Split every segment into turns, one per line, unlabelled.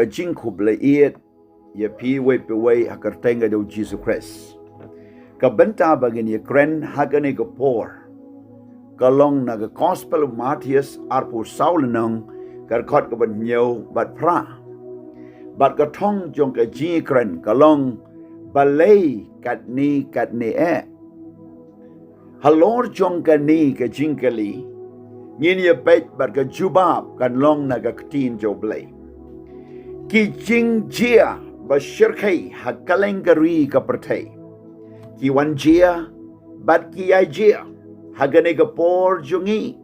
kajing kublaiet ya pi we pe we hakartenga do Jesus Christ kabenta bagin ya kren hagane ko por kalong na gospel of Matthias arpu saulenong kar khot ka ban nhiều bat phra bat ka thong jong ka ji kren kalong Balei katne halor jong ka ni ka jingkali ngin ya pet bat ka jubab kan long na ka tin jo blai ki jing jia ba shirkai hakalengari ka pertai ki wan jia bat ki ai jia hagane ka por jongi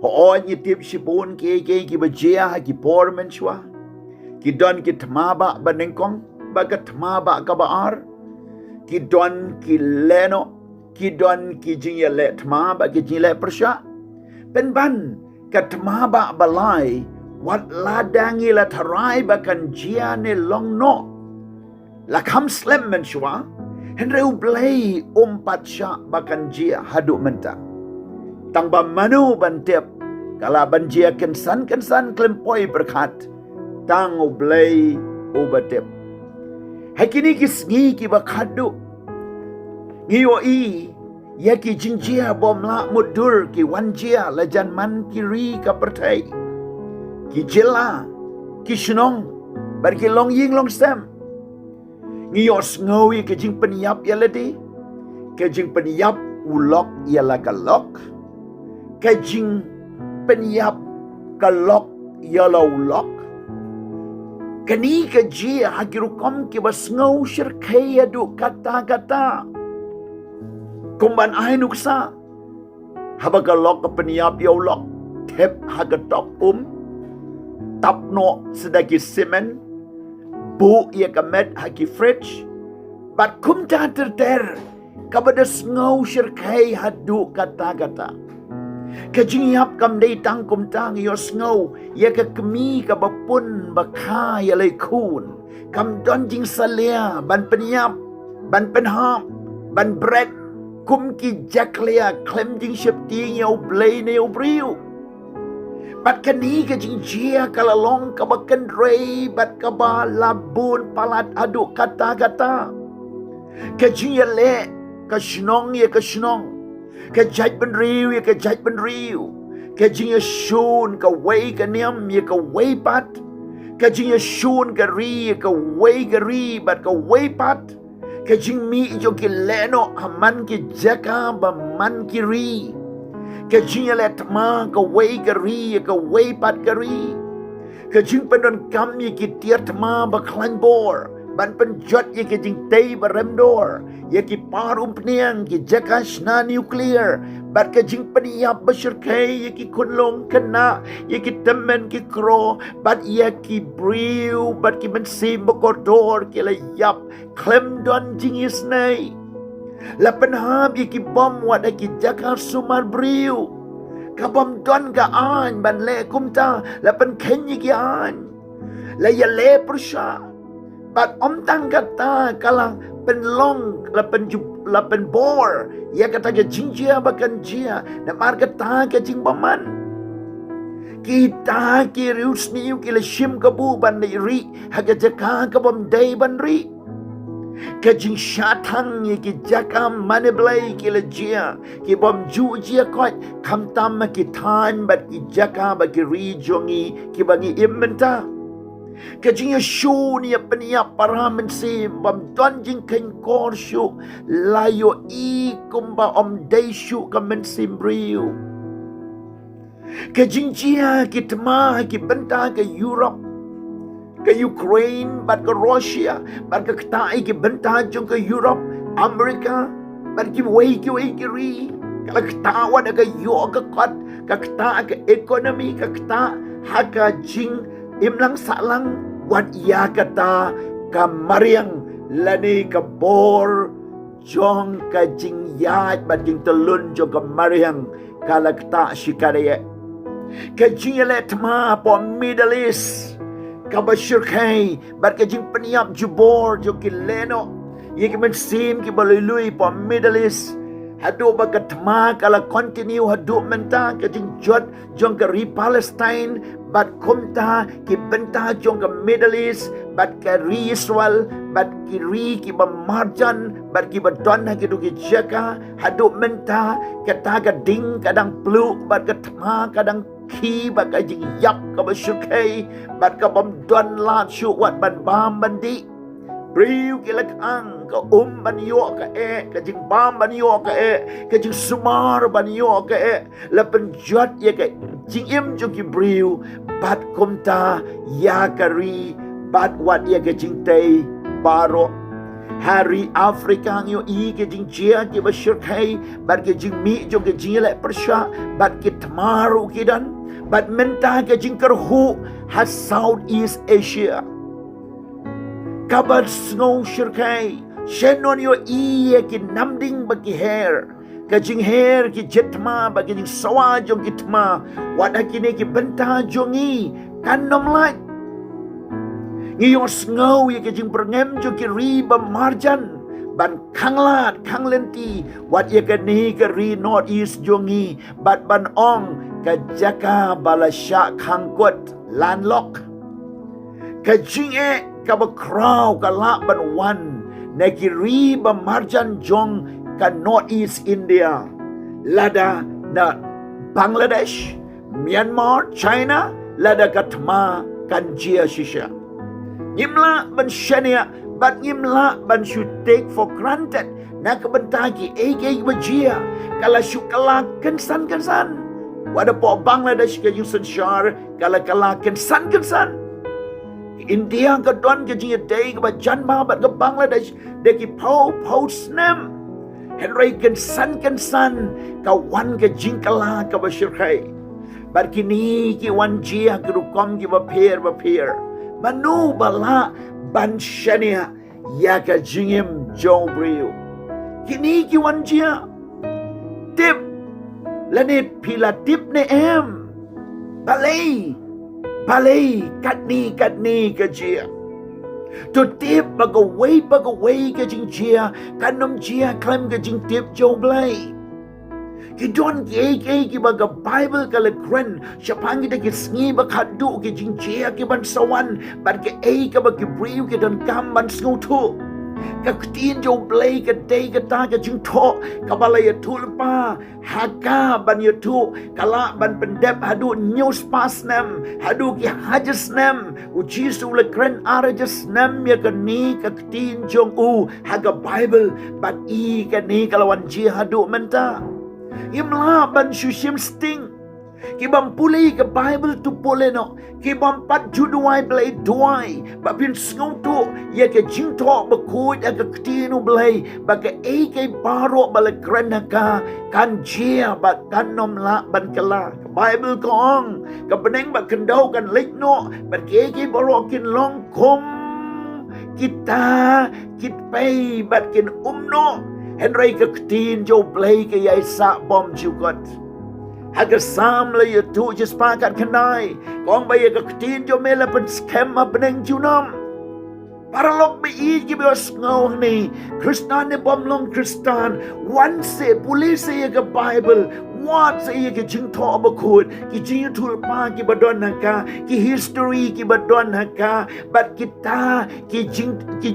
ho on yi tip sipun ki ba jia ha ki por men shwa ki don ki tmaba banengkong baga tmaba ka baar ki don ki leno ki don ki jing ya le tmaba ki jing le persha pen ban ka tmaba balai wat ladangi la tarai bakan jia ne long no la kam slem men shwa henre ublay patsha bakan jia hadu menta tang ba manu bantep kala ban jia kensan klempoi berkat tang ublay ubatep hakini kisngi ki bakadu ngiyo i ya ki jingjia bom la mudur ki wanjia la janman kiri ka pertai ki jela ki shnong bar ki long ying long sem ngiyos ngawi ke jing penyap ya ledi ke jing penyap ulok ya la kalok ke jing penyap kalok ya la ulok kani ke ji hagirukom ki bas ngau shirkaya du kata kumban ai nuksa habagalok ke penyap ya ulok tep hagatop tapno sedaki semen bu ia kamet haki fridge bat kumta terter kabada ngau shirkai hadu kata kajingyap kam dei tang kumtang yo ngau ia ka kemi ka bapun bakha ya lai kun kam don jing salia ban penyap ban penhap ban bread kum ki jaklia klem jing ship ting yo blay ne yo briu bat kani ka jing jia kalalong ka bakan rei bat ka ba labun palat adu kata ka jing ya le ka shnong ya ka shnong ka jaj ban riu ya ka jaj ban riu ka jing ya shun ka wei ka niam ya ka wei pat ka jing ya shun ka ri ya ka ri bat ka wei pat ka jing mi jo ki leno aman ki jaka ba man ki ri ka jing ya let ma ka wei ka ri ya ka wei pat ka ri ka jing pendon kam ya ki tiat ma ba klan bor ban penjot ya ki jing tei ba remdor ya ki parum pniang ki jakash na nuclear bat ka jing peniap besyirkai ya ki kunlong kena ya ki temen ki kro bat ya ki briu bat ki mensim bekodor ki layap klem don jing isnai la penhab ya ki bom wat ya ki jakar sumar briu ka bom don ka an ban le kumta la pen ken ya ki an la ya le persha bat om tang kata kalang penlong la pen bor ya kata ke jingjia bakan jia na mar kata ke jing paman kita ki rius niu ki le shim ka bu ban ri ha ke jaka ka bom dei ban ri ke jing shatang ye ki jaka mane blai ki le jia ki bom ju jia kot kam tam ki tan bat ki jaka ba ki ri jongi ki bangi imenta kajing shu ni penia para mensim bam don jing ken kor shu layo i kumba om dei shu ka mensim briu kajing jia kitma ki benta ke Europe ke Ukraine bat ke Russia bat ke tai ki benta jong ke Europe America bat ki wei ki ri kala ktawa da ke yo ke kot ka kta ke economy ka kta haka jing imlang salang wat ia kata kamariang lani ka bor jong ka jing yat bat jing telun jong ka mariang kala kta shikariye ka jing let ma po Middle East ka bashirkai bat ka jing peniap jubor jong ki leno ye ki men sim ki balului po Middle East Haduk bagatma kala continue haduk menta ke jing jot jong ke ri Palestine bat kumta ki benta jong ke Middle East bat ke ri Israel bat ki ri ki bamarjan bat ki badon ha ki du ki jaka haduk menta ke ta ka ding kadang pluk bat ke tma kadang ki bat ka jing yak ka basyukai bat ka bam don la chu wat ban bam bandi Beriu ke lakang ke ban yo ke ke jing bam ban yo ke jing sumar ban yo ke la penjot ye ke jing im jo ki beriu bat kumta ya kari bat wat ye ke jing tei baro hari Afrika yo i ke jing chia ke basyirkai bat ke jing mi jo ke jing le persha bat ke tamaru kidan bat menta ke jing kerhu has Southeast Asia kabar snow shirkai shenon yo iye ki namding bagi hair kajing hair ki jetma bagi jing sawa jong kitma wada kini ki benta jongi kanom lai ngi yo snow ye ki jing perngem jo ki riba marjan ban kanglat kanglenti wat ye ke ni ke ri north east jongi bat ban ong ka jaka balasya kangkot landlock kajing kaba kraw kala ban wan negiri bamarjan jong ka North East India lada na Bangladesh Myanmar China lada katma kanjia shisha ngimla ban shania but ngimla ban should take for granted na kabentagi ege bajia kala syukala kensan wada po Bangladesh ke yusan shar kala kensan India ka don ke jing day ka Janma bat ke Bangladesh de ki pau snem Henry kan san ka wan ke jing kala ka basyirkai bat kini ki wan jia ke rukom ki ba pair manu bala ban shania ya ka jingim jobriu kini ki wan jia tip lane pila tip ne em Balei katne ke jia to tip bagaway ke jing jia kanom jia klem ke jing tip jo blai ki don ki baga Bible kala kren shapangi de ki sngi ba khadu ke jing jia ki ban sawan ban ke ka ba ki briu ke don kam ban sngu tu ka ktin jo blai ke dei ke ta ke jing tho ka balai tu pa haka ban tu kala ban pendep hadu news pas nem hadu ki hajas nem uji sule kren arajas nem ya ke ni ka ktin jong haga Bible ban i ke ni kalawan ji hadu menta imla ban shushim sting kibam pulih ke Bible tu poleno kibam pat juduai blai duai babin sngutu ye ke jingto bakut ke ktinu blai bage ke baro bale grenaka kan jia bat kanom la ban kala Bible kong ke beneng ba kendau kan lekno bat ke baro kin long kom kita kit pay bat kin umno Henry ke ktin jo blai ke yai sa bom jugot Haga sam la ya tu je sepakat kenai kong ba ya ktin jo mela pen scam beneng junam para lok be i ki be ngau ni Kristan ne bom long Kristan wan se police ya ke Bible wat se ya ke jing tho ba khut ki jing tu pa ki badon ka ki history ki badon ka bat kita ki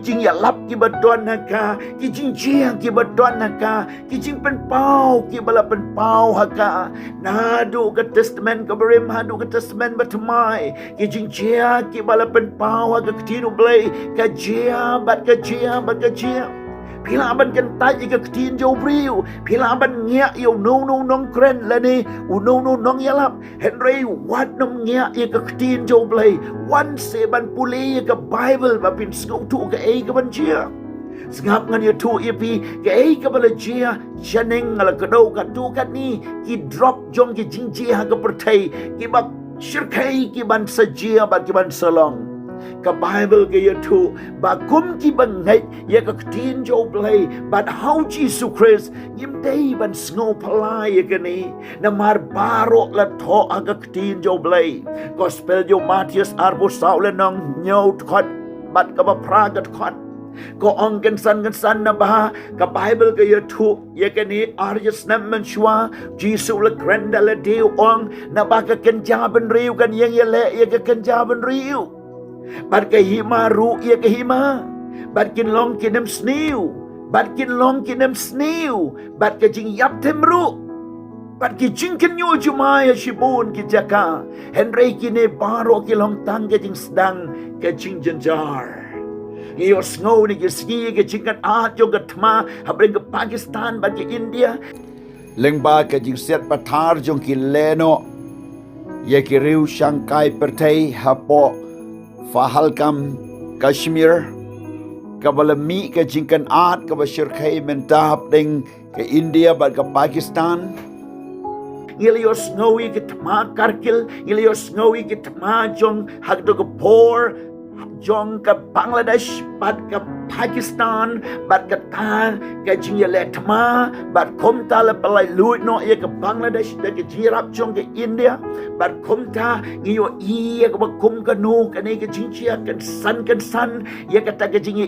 jing ya lap ki badon ka ki jing jiang ki badon ka ki jing pen pau ki bala pen pau ha na du ke testament ke berim hadu ke testament batmai ki jing jia ki bala pen pau ha ke tinu blai ka jia bat Pila ban kan taji ke ktin jo briu pila ban ngya yo no nong kren la ni no nong yalap Henry wat nom ngya ye ke ktin jo blai wan se ban puli ke Bible ba pin sku tu ke ke ban chia Sengap ngan tu ipi ke ke bala chia chaneng ala ke do ka tu kat ni ki drop jong ki jingji ha ke pertai ki ba shirkai ki ban sajia ba ki ban salong ka Bible ke tu ba kum ki bangai ye ka tin jo blai but how Jesus Christ yim dei ban snow palai ye ke ni na mar baro la tho aga tin jo blai gospel jo Matius arbo saule nang nyot khot bat ka ba pragat khot Ko ong kan san na ba ka Bible ka tu ya ka ni Arya snam shwa Jisu la granda la deu ong na ba ka kenjaban riu kan yang ya le ya ka kenjaban riu bat ka hima ru ya ka hima bat kin long kinem sniu bat kin long kinem sniu bat ka jing yap tem ru bat ki jing ken nyu jumaya shibun ki jaka Henry kine baro ki long tang ka jing sedang ka jing janjar Iyo snow ni ski ke cingkat jo ke thma habring ke Pakistan ba ke India lengba ke jing set pathar jong ki leno ye ki riu Shanghai pertai hapo fahalkam Kashmir kabalami ke jingkan ke bashirkai mentahap ding ke India ba ke Pakistan Ngilio snowy ke thma Kargil ngilio snowy ke thma jong hagdo ke por jong ke Bangladesh bat ke Pakistan bat ke ta ke jingya le thma bat khom ta le palai lui no ye ke Bangladesh de ke jirap jong ke India bat khom ta ngiyo ye ke khom ke nu ke ne ke jingchia ke san ye ke ta ke jingya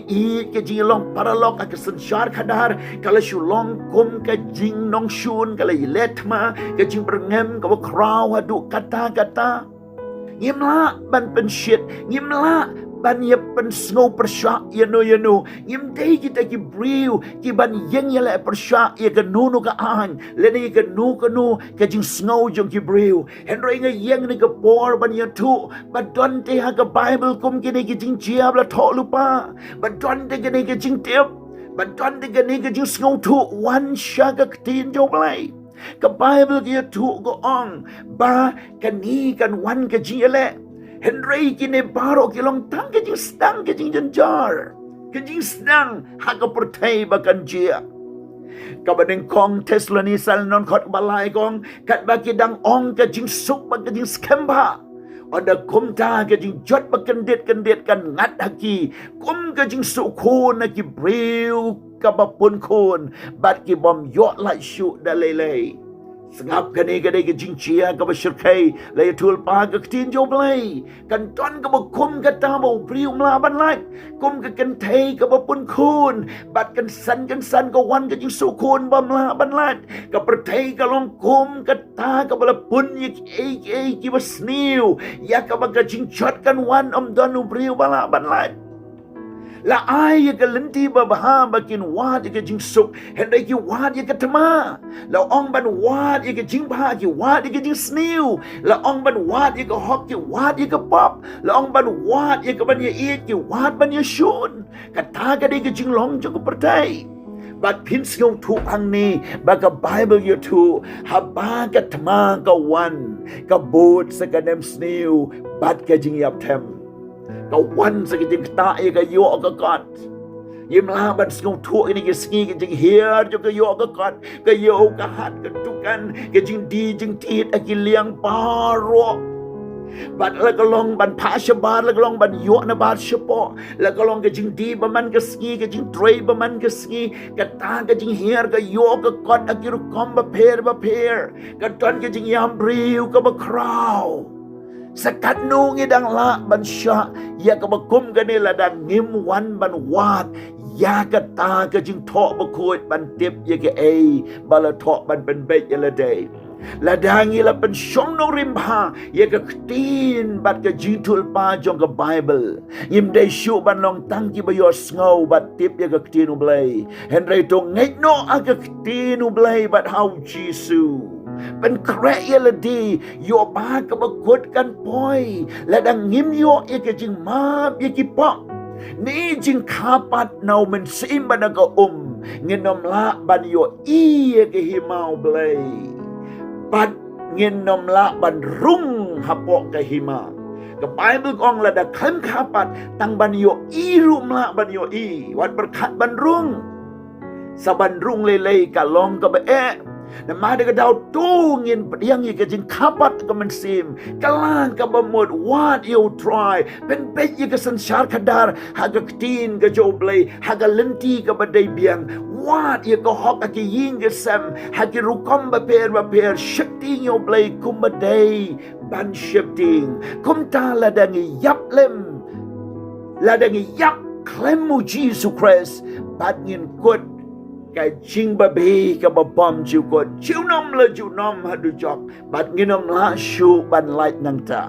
ke jing long paralok ke sanchar khadar kala shu long khom ke jing nong shun kala le thma ke jing berngem ke kraw hadu kata ngimla ban pen shit ngimla ban ye pen snow persha yenu ngim dei kita ki briu ki ban yeng ye le persha ye ke nu ka an le ni ke nu ke jing snow jong ki briu henry nge yeng ni ke por ban ye tu ban don te ha ke Bible kum ki ni ki jing chia la tho lupa ban don te ke ni ke jing tiap ban don te ke ni ke jing snow tu wan sha ka tin jo blai ke Bible ki tu go on ba kan ni kan wan ke jing le Henry kini baro ki long tang ke jing sedang ke jing janjar ke jing sedang ha ka pertai bakan jia ka badeng kong Tesla ni sal non khot balai kong kat ba ki dang ong ke jing suk ba ke jing skemba ada kum ta ke jing jot ba kendet kan ngat haki kum ke jing suk khun ki briu ka ba pun khun bat ki bom yo lai shu da lei Sengap kani kadai ke jing chia ke bersyirkai lai tul pa ke tin jo blai kan ton ke kum ke ta bo priu mla ban lai kum ke kan thei ke pun khun bat kan san ke wan ke jing su khun ba mla ban lai ke perthei ke long kum ke ta ke bala pun ye ki ba sniu ya ke ba ke jing chot kan wan don priu bala ban lai La ai ke lenti ba bakin wat ke jing suk hendai ki wat ke thma la ong ban wat ke jing ba ki wat ke jing sniu la ong ban wat ke hok ki wat ke pop la ong ban wat ke ban ye ki wat ban ye shun kata ke de ke jing long jo ko pertai bat pin sngau tu ang ni ba ka Bible ye tu haba ke thma ka wan ka bot sa ka nem sniu bat ke jing yap them ka wan sa kijing ta e ka yo ka kat yim la ban sngau thu ini ke ski ke jing hier jo ka yo ka kat ka yo ka hat ka tukan ke jing di jing tit a ki liang paro bat la ka long ban pa shabar la ka long ban yo na bat shapo la ka long ke jing di ba man ke ski ke jing tray ba man ke ski ka ta ke jing hier ka yo ka kat a ki ru kom ba per ka ton ke jing yam briu ka ba kraw Sakat nungi dang la ban sya ya ka bakum ka nila dang ngim wan ban wat ya ka ta ka jing tho ba khoi ban tip ya ka ei bala tho ban ben bet ya la day la dangi la ban shong no rim ha ya ka tin bat ka jing tul pa jong ka Bible yim day shu ban long tang ki ba yo snow bat tip ya ka tin ublay henry to ngai no a ka tin ublay bat how Jesusเป็นแคร์เยลดีโยบากับกดกันปอยและดังงิมโยเอกจิงมาเยกิปะนี่จิงขาปัดนามันซิมบันกะเงินนมละบันโยอีเอกหิมาวเบลยปัดเงินนมละบันรุ่งฮับปอกะหิมากับไบเบิลกองละดักขันขาปัดตั้งบันโยอีรุมละบันโยอีวัดประคัดบันรุ่งสะบันรุ่งเลยกะลองกะเอะnama de dau tungin pediang ye ke jing kapat ke mensim kalang ke bemut what you try ben bet ye ke sanshar kadar haga tin ke joblay haga lenti ke badai biang what ye ke hok ke ying ke sam hagi rukom ba per shifting yo blay kum badai ban shifting kum ta la dangi yap lem la dangi yap proclaim Jesus Christ bat ngin kot cái chinh ba bê cái ba bom chịu kot chịu nom ha du jok bat ngin la shu ban light nang ta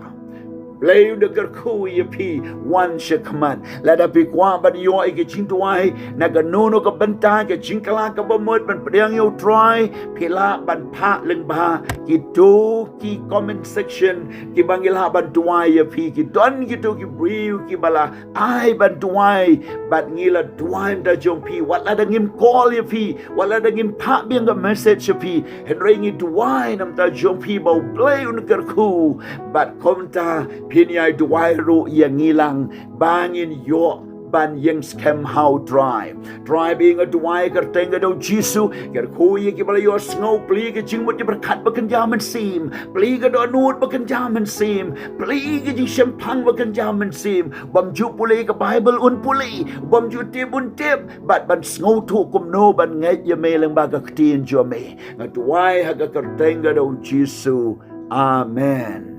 Lay the Garku Yapi, one shakaman. Let up equa, but you are a chintuai, Naganono Kabanta, Chinkalaka Bamut, but Priang you try, Pila, but Pat Lingba, Kitu, Ki comment section, Kibangila Bantuai Yapi, Kidon Kitu Kibriu Kibala, I Bantuai, but Nila Tuan da Jompi, what let him call Yapi, what let him pat being a message Yapi, and ring it to wine, am da Jompi, but play on the Garku, but Komta. Pinyai duai ru yang ngilang bangin yo ban yang scam how drive being a duai kertenga do jisu ker kui ki bala yo snow pli ke jing mut berkat bakan jaman sim pli ke do nut bakan jaman sim pli ke jing champagne bakan jaman sim bam ju puli ke bible un puli bam ju tip un tip bat ban snow tu kum no ban ngai ye me lang ba ka tin jo me duai ha ka kertenga do jisu amen.